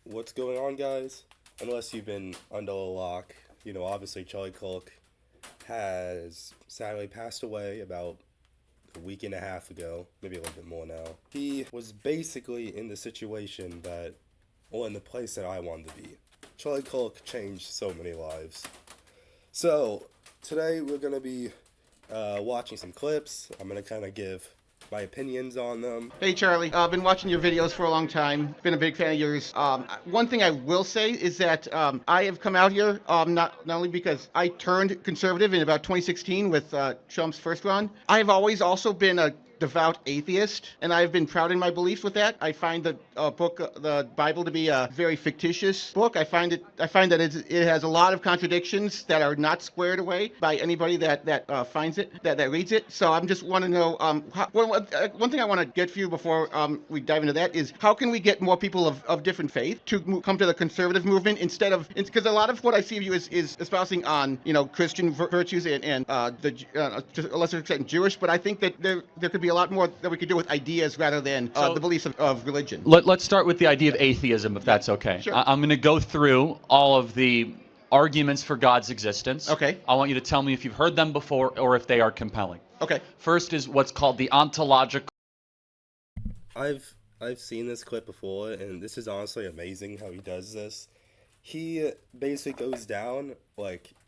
What's going on, guys? Unless you've been under a lock, obviously Charlie Kirk has sadly passed away about a week and a half ago, maybe a little bit more now. He was basically in the situation or in the place that I wanted to be. Charlie Kirk changed so many lives. So, today we're going to be watching some clips. I'm going to kind of give my opinions on them. Hey Charlie, I've been watching your videos for a long time. Been a big fan of yours. One thing I will say is that I have come out here not only because I turned conservative in about 2016 with Trump's first run. I have always also been a devout atheist, and I've been proud in my beliefs with that. I find the the Bible, to be a very fictitious book. I find that it has a lot of contradictions that are not squared away by anybody that finds it, that reads it. So I'm just want to know, one thing I want to get for you before we dive into that is, how can we get more people of different faith to come to the conservative movement instead of, because a lot of what I see of you is espousing on Christian virtues and to a lesser extent Jewish, but I think that there could be a lot more that we could do with ideas rather than the beliefs of religion. Let's start with the idea of atheism, if that's okay. Sure. I'm going to go through all of the arguments for God's existence. Okay. I want you to tell me if you've heard them before or if they are compelling. Okay. First is what's called the ontological. I've seen this clip before, and this is honestly amazing how he does this. He basically goes down,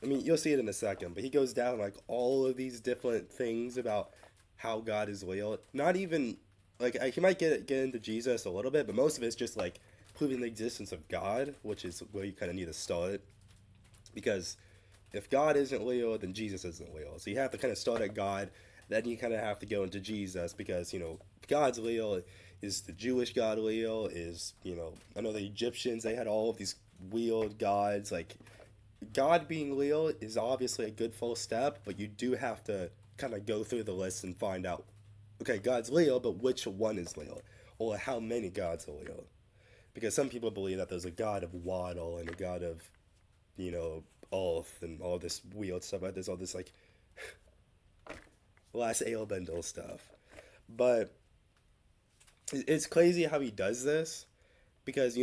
you'll see it in a second, but he goes down all of these different things about how God is real. Not even, he might get into Jesus a little bit, but most of it's just, proving the existence of God, which is where you kind of need to start. Because if God isn't real, then Jesus isn't real. So you have to kind of start at God, then you kind of have to go into Jesus, because, if God's real, is the Jewish God real? Is, I know the Egyptians, they had all of these weird gods. God being real is obviously a good first step, but you do have to kind of go through the list and find out, okay, God's real, but which one is real? Or how many gods are real? Because some people believe that there's a God of water and a God of, earth and all this weird stuff. There's all this, last airbender stuff. But it's crazy how he does this, because,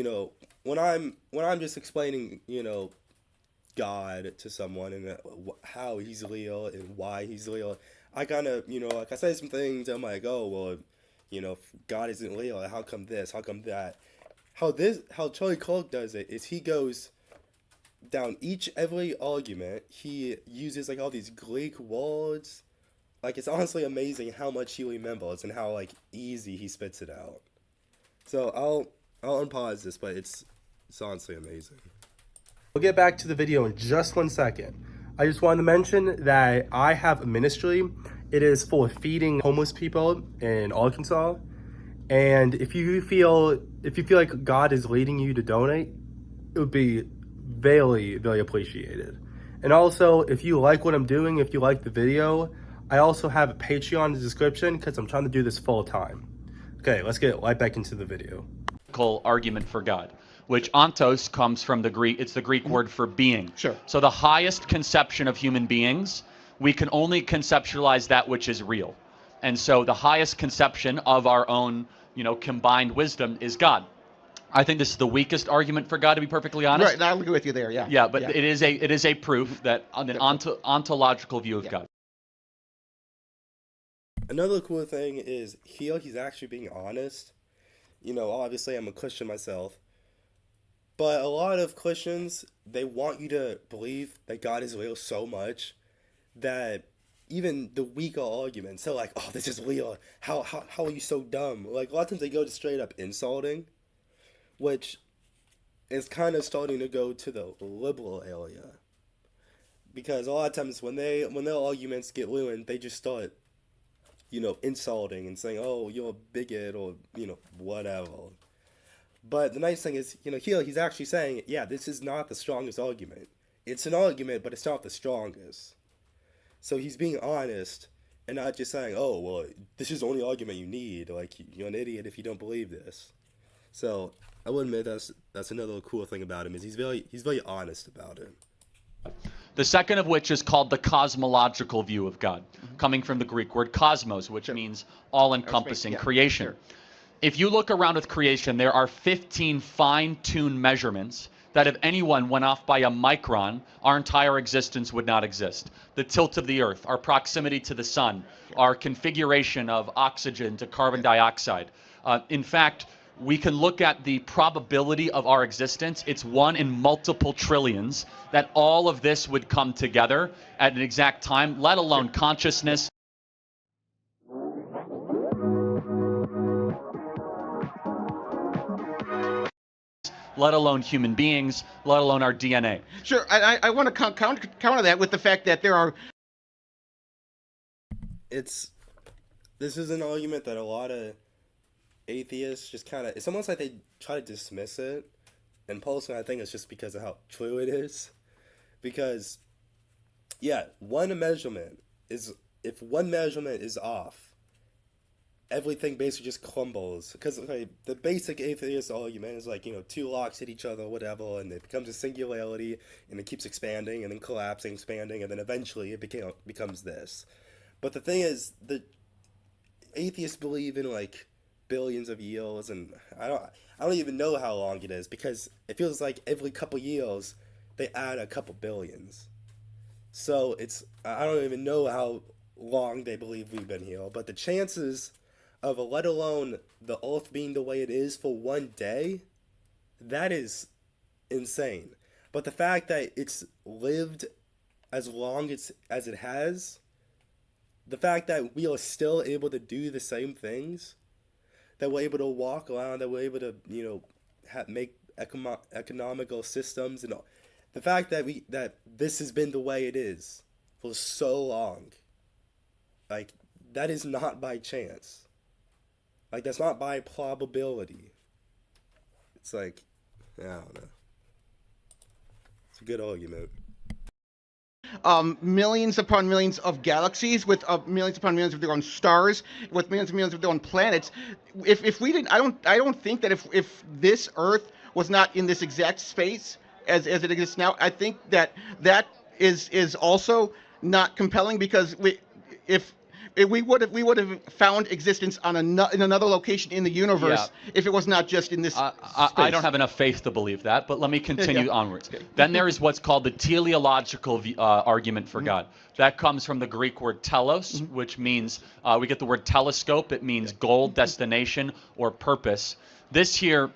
when I'm just explaining, God to someone and how he's real and why he's real, I kind of, I say some things, I'm like, oh, well, if God isn't real, how come this, how come that? How Charlie Kirk does it is he goes down every argument, he uses, all these Greek words. It's honestly amazing how much he remembers and how, easy he spits it out. So I'll unpause this, but it's honestly amazing. We'll get back to the video in just 1 second. I just wanted to mention that I have a ministry. It is for feeding homeless people in Arkansas. And if you feel like God is leading you to donate, it would be very, very appreciated. And also, if you like what I'm doing, if you like the video, I also have a Patreon in the description, because I'm trying to do this full time. Okay, let's get right back into the video. Argument for God, which ontos comes from the Greek. It's the Greek word for being. Sure. So the highest conception of human beings, we can only conceptualize that which is real. And so the highest conception of our own, combined wisdom is God. I think this is the weakest argument for God, to be perfectly honest. Right, I'll agree with you there, yeah. Yeah, but it is a proof that an ontological view of God. Another cool thing is he's actually being honest. Obviously I'm a Christian myself, but a lot of Christians, they want you to believe that God is real so much that even the weaker arguments, they're like, oh, this is real. How are you so dumb? A lot of times they go to straight up insulting, which is kind of starting to go to the liberal area. Because a lot of times when their arguments get ruined, they just start, insulting and saying, oh, you're a bigot, or, whatever. But the nice thing is, here he's actually saying, yeah, this is not the strongest argument. It's an argument, but it's not the strongest. So he's being honest and not just saying, oh, well, this is the only argument you need. You're an idiot if you don't believe this. So I would admit that's another cool thing about him, is he's very honest about it. The second of which is called the cosmological view of God, coming from the Greek word cosmos, which means all-encompassing creation. If you look around with creation, there are 15 fine-tuned measurements that if anyone went off by a micron, our entire existence would not exist. The tilt of the Earth, our proximity to the sun, our configuration of oxygen to carbon dioxide. In fact, we can look at the probability of our existence. It's 1 in multiple trillions that all of this would come together at an exact time, let alone consciousness. Let alone human beings, let alone our DNA. Sure, I want to counter that with the fact that there are. This is an argument that a lot of atheists just kind of, it's almost like they try to dismiss it. And personally, I think it's just because of how true it is. Because, yeah, if one measurement is off, everything basically just crumbles. Because the basic atheist argument is like, two rocks hit each other, whatever, and it becomes a singularity, and it keeps expanding, and then collapsing, expanding, and then eventually it becomes this. But the thing is, the atheists believe in like billions of years, and I don't even know how long it is, because it feels like every couple years they add a couple billions. So I don't even know how long they believe we've been here, but the chances of let alone the Earth being the way it is for one day, that is insane. But the fact that it's lived as long as it has, the fact that we are still able to do the same things, that we're able to walk around, that we're able to, make economical systems, and all, the fact that this has been the way it is for so long, like, that is not by chance. Like, that's not by probability. It's like, I don't know. It's a good argument. Millions upon millions of galaxies with millions upon millions of their own stars, with millions and millions of their own planets. If we didn't, I don't think that if this Earth was not in this exact space as it exists now, I think that is also not compelling, because we would have found existence on in another location in the universe if it was not just in this space. I don't have enough faith to believe that, but let me continue onwards. Okay. Then there is what's called the teleological argument for God. That comes from the Greek word telos, which means, we get the word telescope. It means goal, destination, or purpose. This here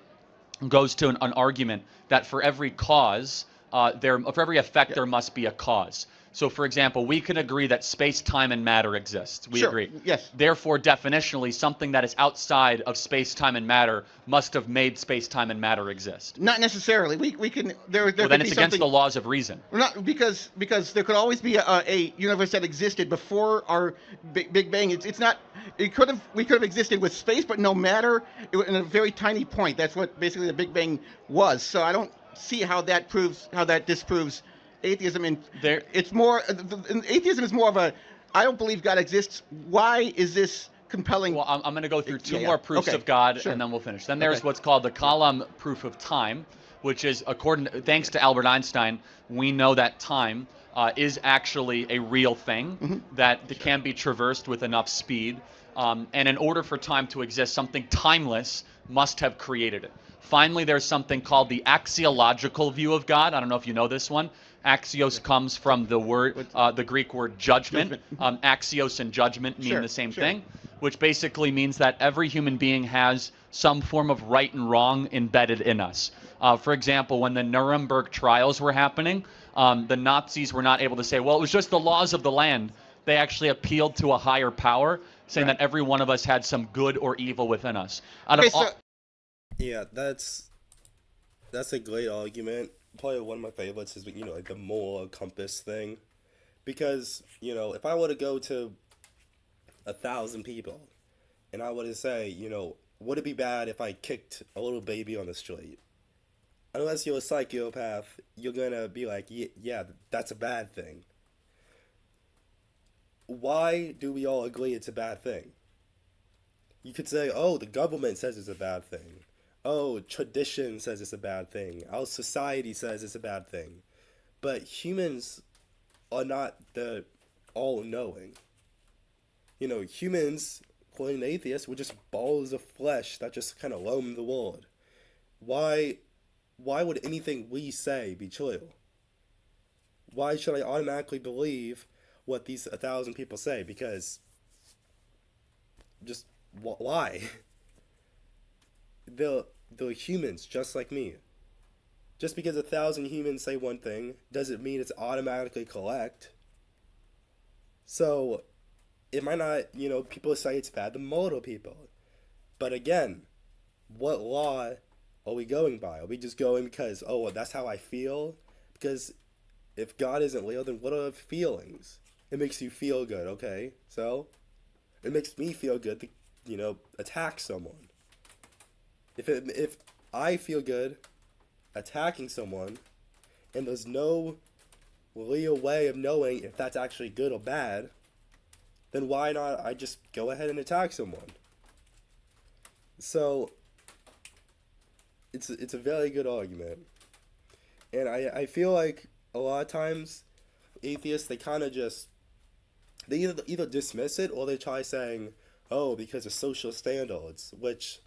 goes to an argument that for every cause, for every effect, there must be a cause. So, for example, we can agree that space, time, and matter exist. We agree. Yes. Therefore, definitionally, something that is outside of space, time, and matter must have made space, time, and matter exist. Not necessarily. We can. Well, then it's against the laws of reason. Not because there could always be a universe that existed before our Big Bang. It's not. We could have existed with space, but no matter, in a very tiny point. That's what basically the Big Bang was. So I don't see how that disproves atheism. And it's more, atheism is more of a, I don't believe God exists. Why is this compelling? Well, I'm going to go through two more proofs of God, and then we'll finish. Then there's what's called the column proof of time, which is thanks to Albert Einstein, we know that time is actually a real thing that can be traversed with enough speed. And in order for time to exist, something timeless must have created it. Finally, there's something called the axiological view of God. I don't know if you know this one. Axios comes from the Greek word judgment. Axios and judgment mean the same thing, which basically means that every human being has some form of right and wrong embedded in us. For example, when the Nuremberg trials were happening, the Nazis were not able to say, well, it was just the laws of the land. They actually appealed to a higher power, saying that every one of us had some good or evil within us. Yeah, that's a great argument. Probably one of my favorites is, like the moral compass thing. Because, if I were to go to 1,000 people and I were to say, would it be bad if I kicked a little baby on the street? Unless you're a psychopath, you're gonna be like, yeah, that's a bad thing. Why do we all agree it's a bad thing? You could say, oh, the government says it's a bad thing. Oh, tradition says it's a bad thing. Our society says it's a bad thing. But humans are not the all-knowing. Humans, for an atheist, we're just balls of flesh that just kind of roam the world. Why would anything we say be true? Why should I automatically believe what these 1,000 people say? Because just why? They're humans just like me. Just because 1,000 humans say one thing doesn't mean it's automatically correct. So it might not, people say it's bad to murder people. But again, what law are we going by? Are we just going because, oh, well, that's how I feel? Because if God isn't real, then what are feelings? It makes you feel good, okay? So it makes me feel good to, attack someone. If I feel good attacking someone, and there's no real way of knowing if that's actually good or bad, then why not I just go ahead and attack someone? So it's a very good argument. And I feel like a lot of times atheists, they kind of just, they either dismiss it or they try saying, oh, because of social standards, which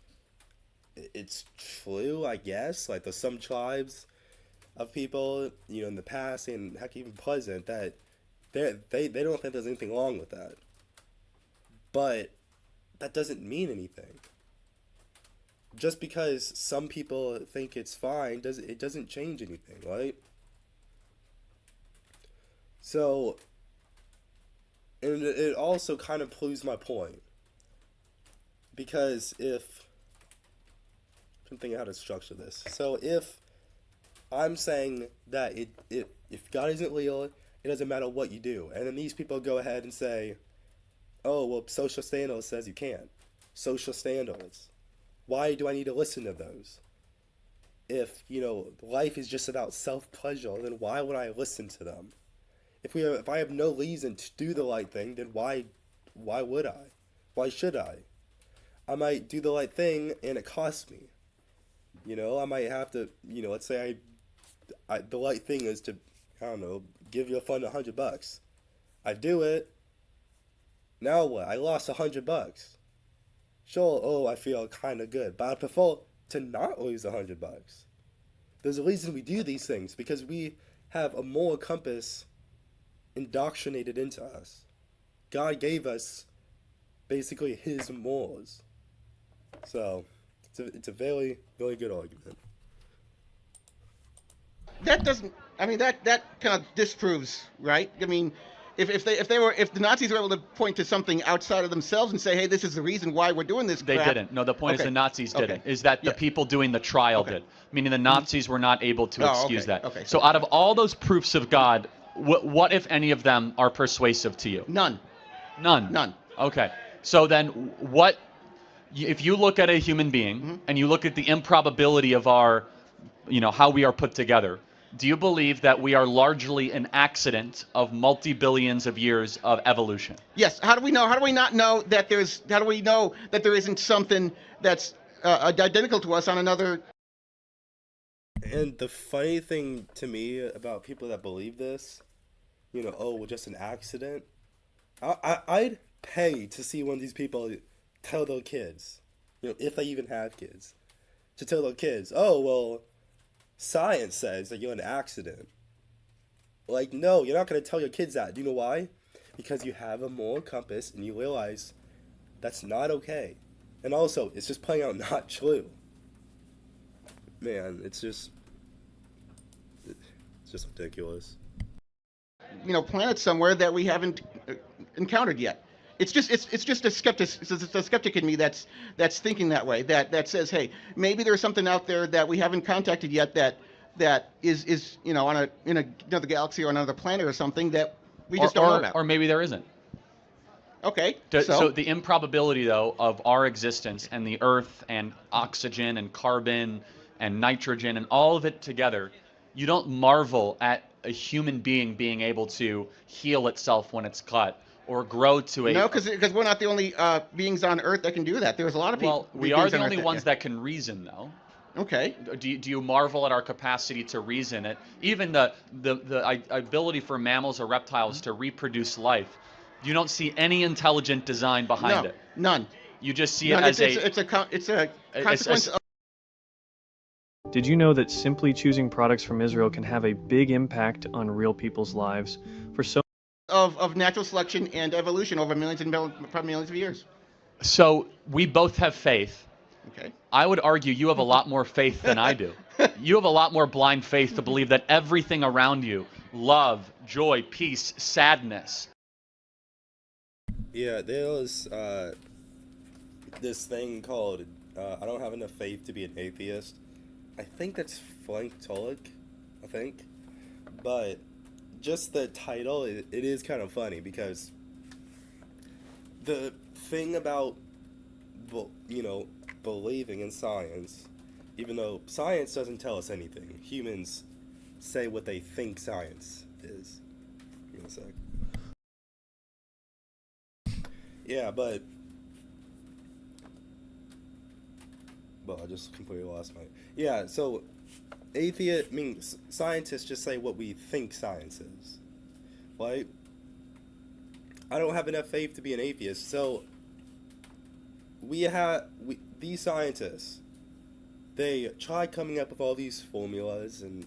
it's true, I guess. Like, there's some tribes of people, in the past and heck even present, that they don't think there's anything wrong with that. But that doesn't mean anything. Just because some people think it's fine, it doesn't change anything, right? So, and it also kind of proves my point. Because I'm thinking how to structure this. So if I'm saying that if God isn't real, it doesn't matter what you do. And then these people go ahead and say, oh, well, social standards says you can't. Social standards. Why do I need to listen to those? If, life is just about self-pleasure, then why would I listen to them? If I have no reason to do the right thing, then why would I? Why should I? I might do the right thing and it costs me. I might have to, let's say the right thing is to, I don't know, give your fund $100. I do it. Now what? I lost $100. Sure, oh, I feel kind of good, but I prefer to not lose $100. There's a reason we do these things, because we have a moral compass indoctrinated into us. God gave us basically his morals. So it's a very, very good argument. That doesn't. I mean, that kind of disproves, right? I mean, if the Nazis were able to point to something outside of themselves and say, hey, this is the reason why we're doing this crap. They didn't. No, the point is the Nazis didn't. Is that the people doing the trial did. Meaning the Nazis were not able to excuse that. Okay. So out of all those proofs of God, what if any of them are persuasive to you? None. None. Okay. So then what, if you look at a human being and you look at the improbability of our, how we are put together, do you believe that we are largely an accident of multi-billions of years of evolution? Yes. How do we know? How do we not know that how do we know that there isn't something that's identical to us on another? And the funny thing to me about people that believe this, oh, well, just an accident. I'd pay to see one of these people tell their kids, if they even have kids, to tell their kids, oh, well, science says that you're an accident. Like, no, you're not going to tell your kids that. Do you know why? Because you have a moral compass and you realize that's not okay. And also, it's just playing out not true. Man, it's just ridiculous. Planets somewhere that we haven't encountered yet. It's just a skeptic in me that's thinking that way. That says, hey, maybe there's something out there that we haven't contacted yet that is in another galaxy or another planet or something that we just don't know about. Or maybe there isn't. Okay. So the improbability, though, of our existence and the Earth and oxygen and carbon and nitrogen and all of it together, you don't marvel at a human being being able to heal itself when it's cut or grow to a... No, because we're not the only beings on Earth that can do that. There's a lot of people... Well, we are the only ones that can reason, though. Okay. Do you marvel at our capacity to reason it? Even the ability for mammals or reptiles to reproduce life. You don't see any intelligent design behind it. None. You just see No, it as it's a consequence of Did you know that simply choosing products from Israel can have a big impact on real people's lives? For so natural selection and evolution over millions and probably millions of years. So we both have faith. Okay. I would argue you have a lot more faith than I do. You have a lot more blind faith to believe that everything around you, love, joy, peace, sadness. Yeah, there was this thing called I don't have enough faith to be an atheist. I think that's Frank Tulloch, I think. But just the title, it is kind of funny because the thing about, believing in science, even though science doesn't tell us anything, humans say what they think science is. Give me a sec. Yeah, but well, I just completely lost my. Yeah, so scientists just say what we think science is, right? I don't have enough faith to be an atheist, so these scientists, they try coming up with all these formulas, and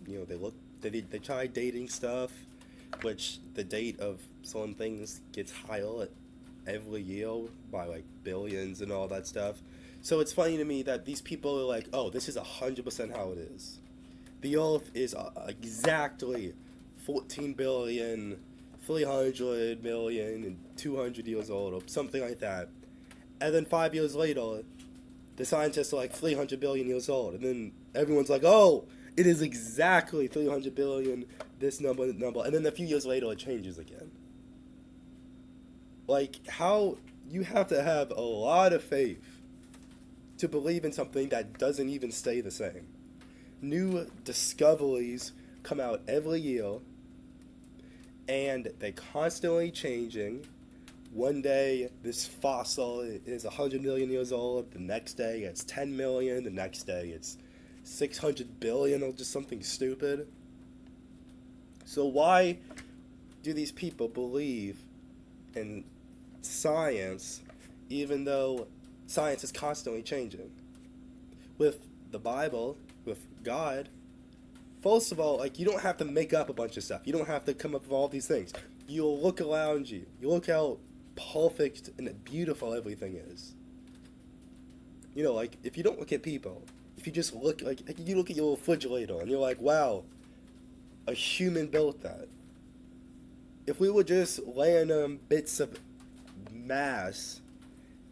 they try dating stuff, which the date of some things gets higher every year by like billions and all that stuff. So it's funny to me that these people are like, oh, this is 100% how it is. The Earth is exactly 14 billion, 300 million, and 200 years old, or something like that. And then 5 years later, the scientists are like 300 billion years old. And then everyone's like, oh, it is exactly 300 billion, this number. And then a few years later, it changes again. Like, how you have to have a lot of faith to believe in something that doesn't even stay the same. New discoveries come out every year, and they're constantly changing. One day, this fossil is 100 million years old. The next day, it's 10 million. The next day, it's 600 billion, or just something stupid. So why do these people believe in science, even though science is constantly changing? With the Bible, with God, first of all, like, you don't have to make up a bunch of stuff. You don't have to come up with all these things. You look around you. You look how perfect and beautiful everything is. Like, if you don't look at people, if you just look, like you look at your refrigerator and you're like, wow, a human built that. If we were just random bits of mass,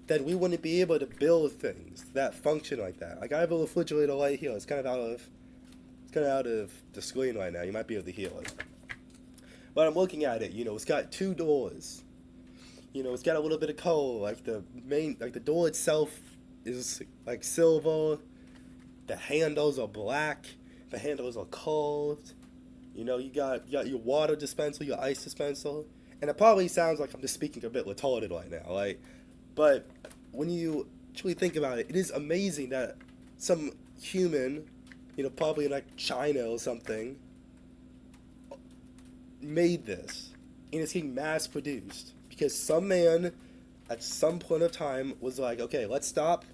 then we wouldn't be able to build things that function like that. Like, I have a refrigerator right here. It's kind of out of the screen right now. You might be able to hear it. But I'm looking at it. It's got 2 doors. It's got a little bit of color. Like the door itself is like silver. The handles are black. The handles are curved. You got your water dispenser, your ice dispenser. And it probably sounds like I'm just speaking a bit retarded right now, right? But when you truly think about it, it is amazing that some human, probably in like China or something, made this. And it's getting mass produced. Because some man at some point of time was like, okay, let's stop,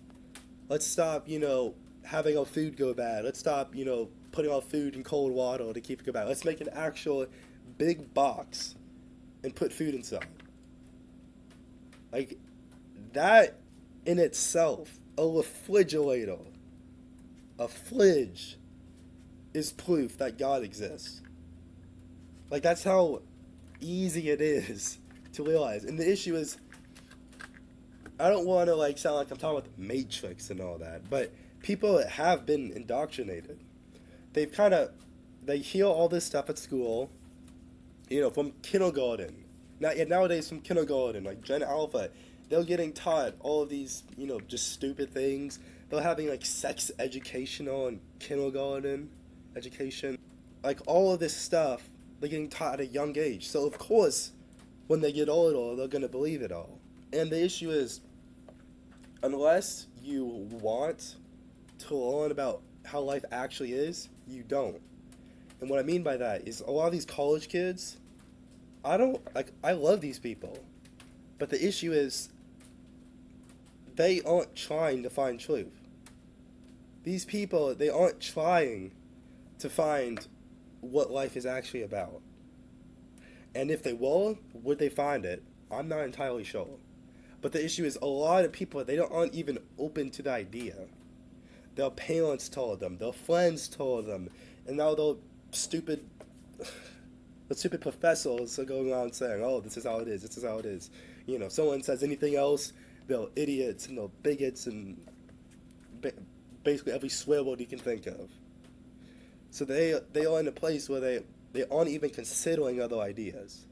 having our food go bad. Let's stop, putting our food in cold water to keep it go bad. Let's make an actual big box and put food inside. Like, that in itself, a refrigerator, a fridge, is proof that God exists. Like, that's how easy it is to realize. And the issue is, I don't want to sound like I'm talking about the Matrix and all that, but people that have been indoctrinated, they hear all this stuff at school, from kindergarten. Nowadays from kindergarten, like Gen Alpha, they're getting taught all of these, just stupid things. They're having sex education on kindergarten education. Like, all of this stuff, they're getting taught at a young age. So of course, when they get older, they're going to believe it all. And the issue is, unless you want to learn about how life actually is, you don't. And what I mean by that is, a lot of these college kids, I love these people. But the issue is, they aren't trying to find truth. These people, they aren't trying to find what life is actually about. And if they will, would they find it? I'm not entirely sure. But the issue is a lot of people, they aren't even open to the idea. Their parents told them, their friends told them, and now the stupid professors are going around saying, oh, this is how it is, this is how it is. You know, if someone says anything else, they're idiots and they're bigots and basically every swear word you can think of. So they are in a place where they aren't even considering other ideas.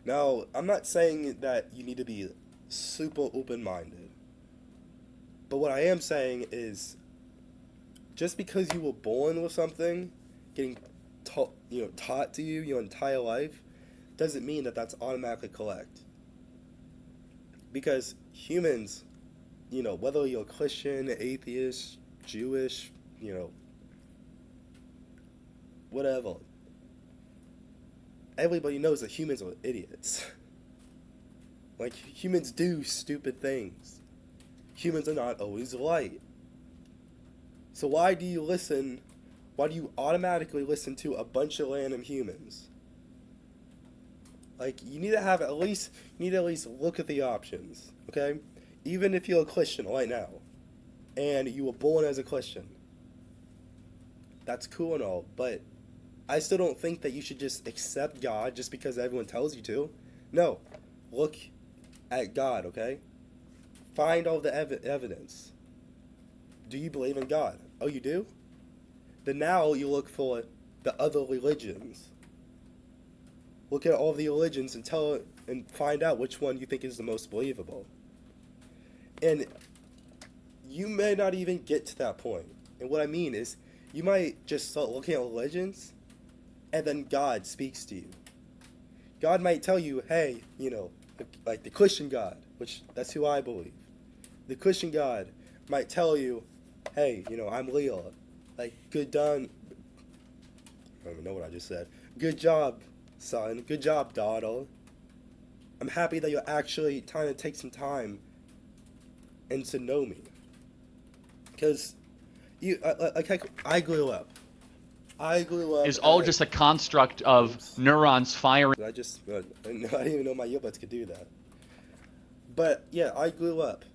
Now, I'm not saying that you need to be super open-minded. But what I am saying is, just because you were born with something, getting taught to you your entire life, doesn't mean that that's automatically correct. Because humans, whether you're Christian, atheist, Jewish, whatever, everybody knows that humans are idiots. Like, humans do stupid things. Humans are not always right. So why do you automatically listen to a bunch of random humans? Like, you need to at least look at the options, okay? Even if you're a Christian right now, and you were born as a Christian, that's cool and all, but I still don't think that you should just accept God just because everyone tells you to. No, look at God, okay? Find all the evidence. Do you believe in God? Oh, you do? Then now you look for the other religions. Look at all the religions and find out which one you think is the most believable. And you may not even get to that point. And what I mean is, you might just start looking at religions, and then God speaks to you. God might tell you, hey, like the Christian God, which that's who I believe. The Christian God might tell you, hey, I'm Leo. Like, good done. I don't even know what I just said. Good job, son. Good job, daughter. I'm happy that you're actually trying to take some time and to know me. Because I grew up. Is all just a construct of neurons firing. I didn't even know my earbuds could do that. But yeah, I grew up.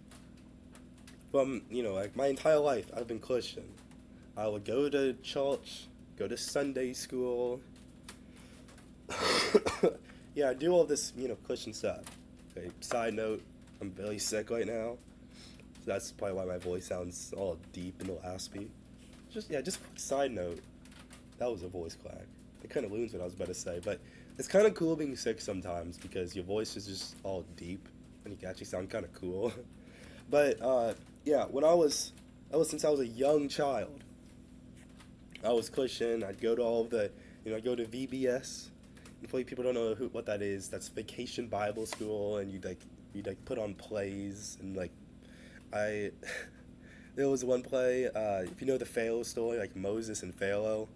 From, like my entire life, I've been Christian. I would go to church, go to Sunday school. Yeah, I do all this, Christian stuff. Okay, side note, I'm very sick right now. So that's probably why my voice sounds all deep and raspy. Just side note. That was a voice crack. It kind of ruins what I was about to say, but it's kind of cool being sick sometimes because your voice is just all deep and you can actually sound kind of cool. But, yeah, ever since I was a young child, I was Christian. I'd go to all of the, I'd go to VBS. And for you people don't know what that is, that's Vacation Bible School, and you'd put on plays, and there was one play, if you know the Pharaoh story, like Moses and Pharaoh,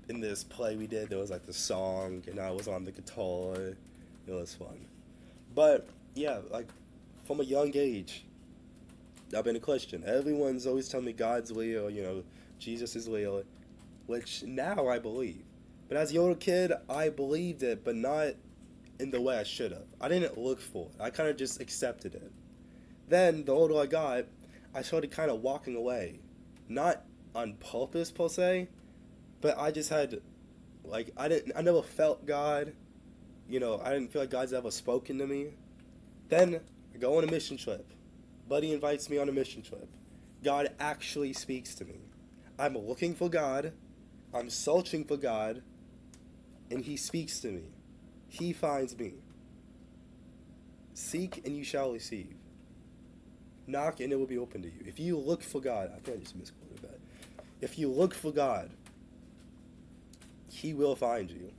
in this play we did, there was the song, and I was on the guitar. It was fun. But, yeah, from a young age, I've been a Christian. Everyone's always telling me God's real, Jesus is real, which now I believe. But as a younger kid, I believed it, but not in the way I should have. I didn't look for it. I kind of just accepted it. Then, the older I got, I started kind of walking away. Not on purpose, per se, but I just had, I never felt God. I didn't feel like God's ever spoken to me. Then, I go on a mission trip. Buddy invites me on a mission trip. God actually speaks to me. I'm looking for God. I'm searching for God. And He speaks to me. He finds me. Seek and you shall receive. Knock and it will be open to you. If you look for God, I think I just misquoted that. If you look for God, He will find you.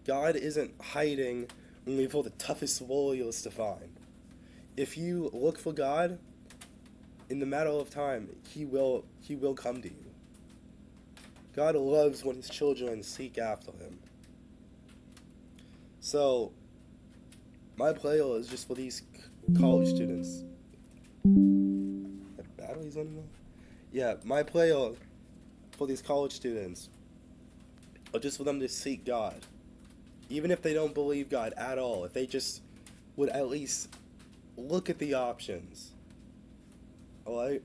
God isn't hiding only for the toughest warriors to find. If you look for God, in the matter of time, He will come to you. God loves when His children seek after Him. So, My playlist is just for these college students. That battery's on now? Yeah, my playlist for these college students are just for them to seek God. Even if they don't believe God at all, if they just would at least look at the options. Alright?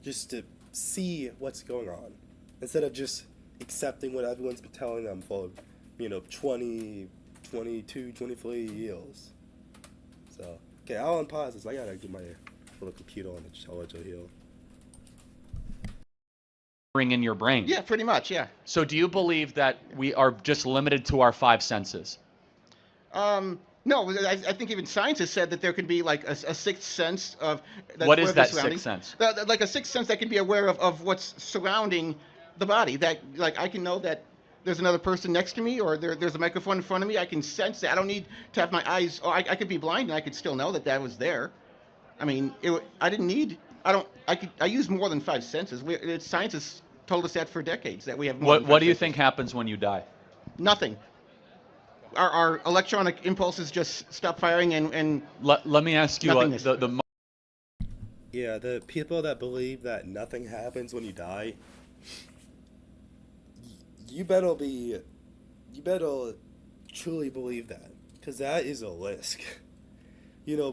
Just to see what's going on. Instead of just accepting what everyone's been telling them for, 20, 22, 23 years. So, okay, I'll unpause this. I gotta get my little computer on the charger here. In your brain. Yeah, pretty much, yeah. So do you believe that we are just limited to our five senses? No, I think even science has said that there could be like a sixth sense of. What is that sixth sense? Like a sixth sense that can be aware of what's surrounding the body. That, like, I can know that there's another person next to me, or there's a microphone in front of me. I can sense that. I don't need to have my eyes. Or I could be blind and I could still know that was there. I mean, I didn't need. I use more than five senses. Science has told us that for decades, that we have more than five What do you senses. think happens when you die? Nothing. Our electronic impulses just stop firing and Let me ask you Nothingness. Yeah, the people that believe that nothing happens when you die, you better truly believe that, because that is a risk.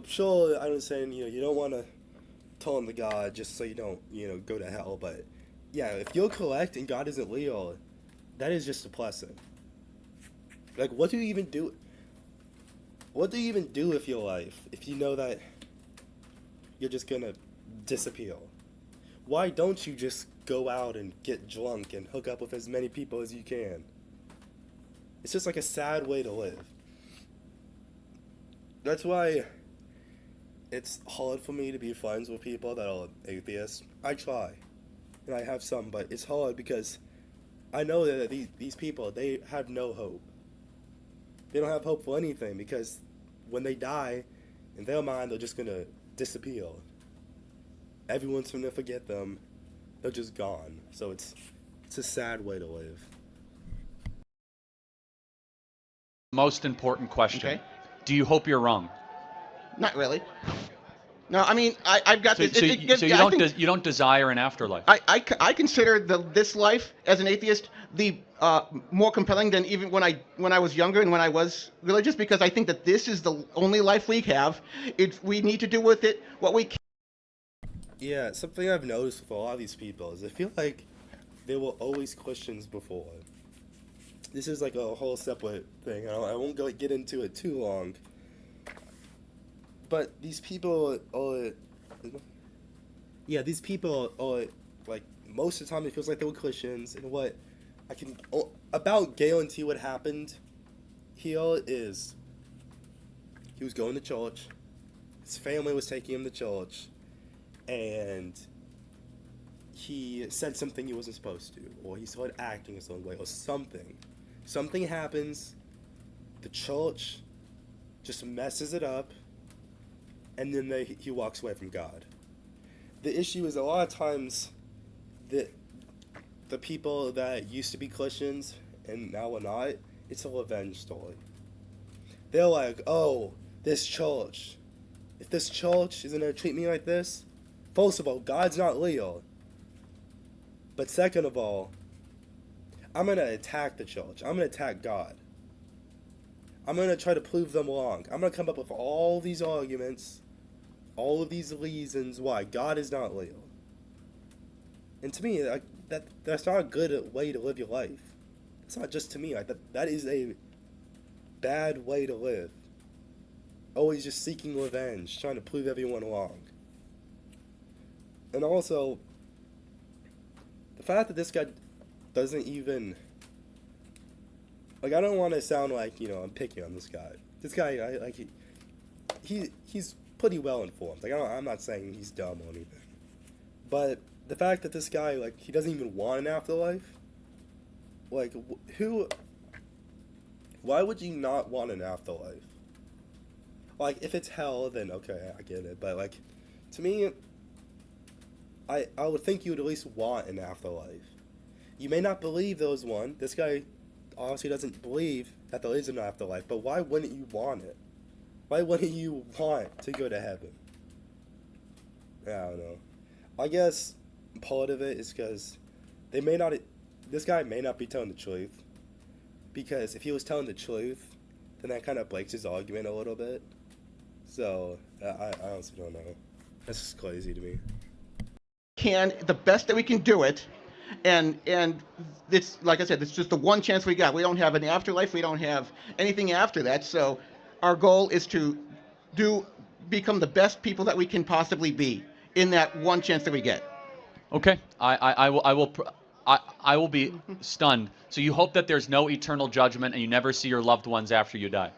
Sure, I understand, you don't want to turn to God just so you don't, go to hell, but yeah, if you're correct and God isn't real, that is just a blessing. Like, what do you even do? What do you even do with your life if you know that you're just gonna disappear? Why don't you just go out and get drunk and hook up with as many people as you can? It's just like a sad way to live. That's why it's hard for me to be friends with people that are atheists. I try, and I have some, but it's hard because I know that these people, they have no hope. They don't have hope for anything, because when they die, in their mind, they're just gonna disappear. Everyone's gonna forget them. They're just gone. So it's a sad way to live. Most important question. Okay. Do you hope you're wrong? not really. No, I mean I've got So, this. you don't desire an afterlife. I consider this life as an atheist the more compelling than even when I was younger and when I was religious, because I think that this is the only life we have. We need to do with it what we can. Yeah, something I've noticed with a lot of these people is I feel like they were always Christians before. This is like a whole separate thing. I won't get into it too long. But these people are... Yeah, these people are, like, most of the time it feels like they were Christians. And what I can about guarantee what happened here is he was going to church. His family was taking him to church. And he said something he wasn't supposed to. Or he started acting a certain way or something. Something happens. The church just messes it up. And then he walks away from God. The issue is a lot of times that the people that used to be Christians and now are not, it's a revenge story. They're like, oh, this church. If this church isn't going to treat me like this, first of all, God's not real. But second of all, I'm going to attack the church. I'm going to attack God. I'm going to try to prove them wrong. I'm going to come up with all these arguments, all of these reasons why God is not real. And to me, that's not a good way to live your life. It's not just to me. That is a bad way to live. Always just seeking revenge, trying to prove everyone wrong. And also, the fact that this guy doesn't even... Like, I don't want to sound like, I'm picking on this guy. This guy, he's pretty well informed. Like, I'm not saying he's dumb or anything. But the fact that this guy, like, he doesn't even want an afterlife, like, why would you not want an afterlife? Like, if it's hell, then okay, I get it. But, like, to me, I would think you would at least want an afterlife. You may not believe there was one. This guy obviously doesn't believe that there is an afterlife, but why wouldn't you want it? Why wouldn't you want to go to heaven? I don't know. I guess part of it is because this guy may not be telling the truth. Because if he was telling the truth, then that kind of breaks his argument a little bit. So, I honestly don't know. That's just crazy to me. The best that we can do it, and it's, like I said, it's just the one chance we got. We don't have an afterlife. We don't have anything after that. So our goal is to become the best people that we can possibly be in that one chance that we get. Okay, I will be stunned. So you hope that there's no eternal judgment and you never see your loved ones after you die?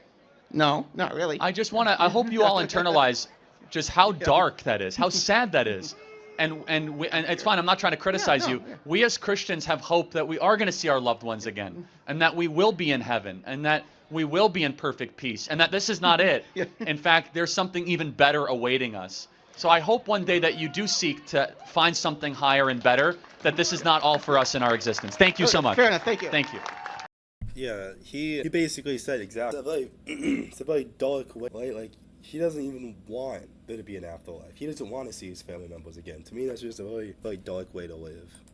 No, not really. I hope you all internalize just how dark that is, how sad that is. And it's fine, I'm not trying to criticize you. We as Christians have hope that we are going to see our loved ones again, and that we will be in heaven, and that we will be in perfect peace, and that this is not it. In fact, there's something even better awaiting us. So I hope one day that you do seek to find something higher and better, that this is not all for us in our existence. Thank you so much. Fair enough, thank you. Thank you. Yeah, he basically said exactly. It's a very dark way. Like, he doesn't even want there to be an afterlife. He doesn't want to see his family members again. To me, that's just a very, very dark way to live.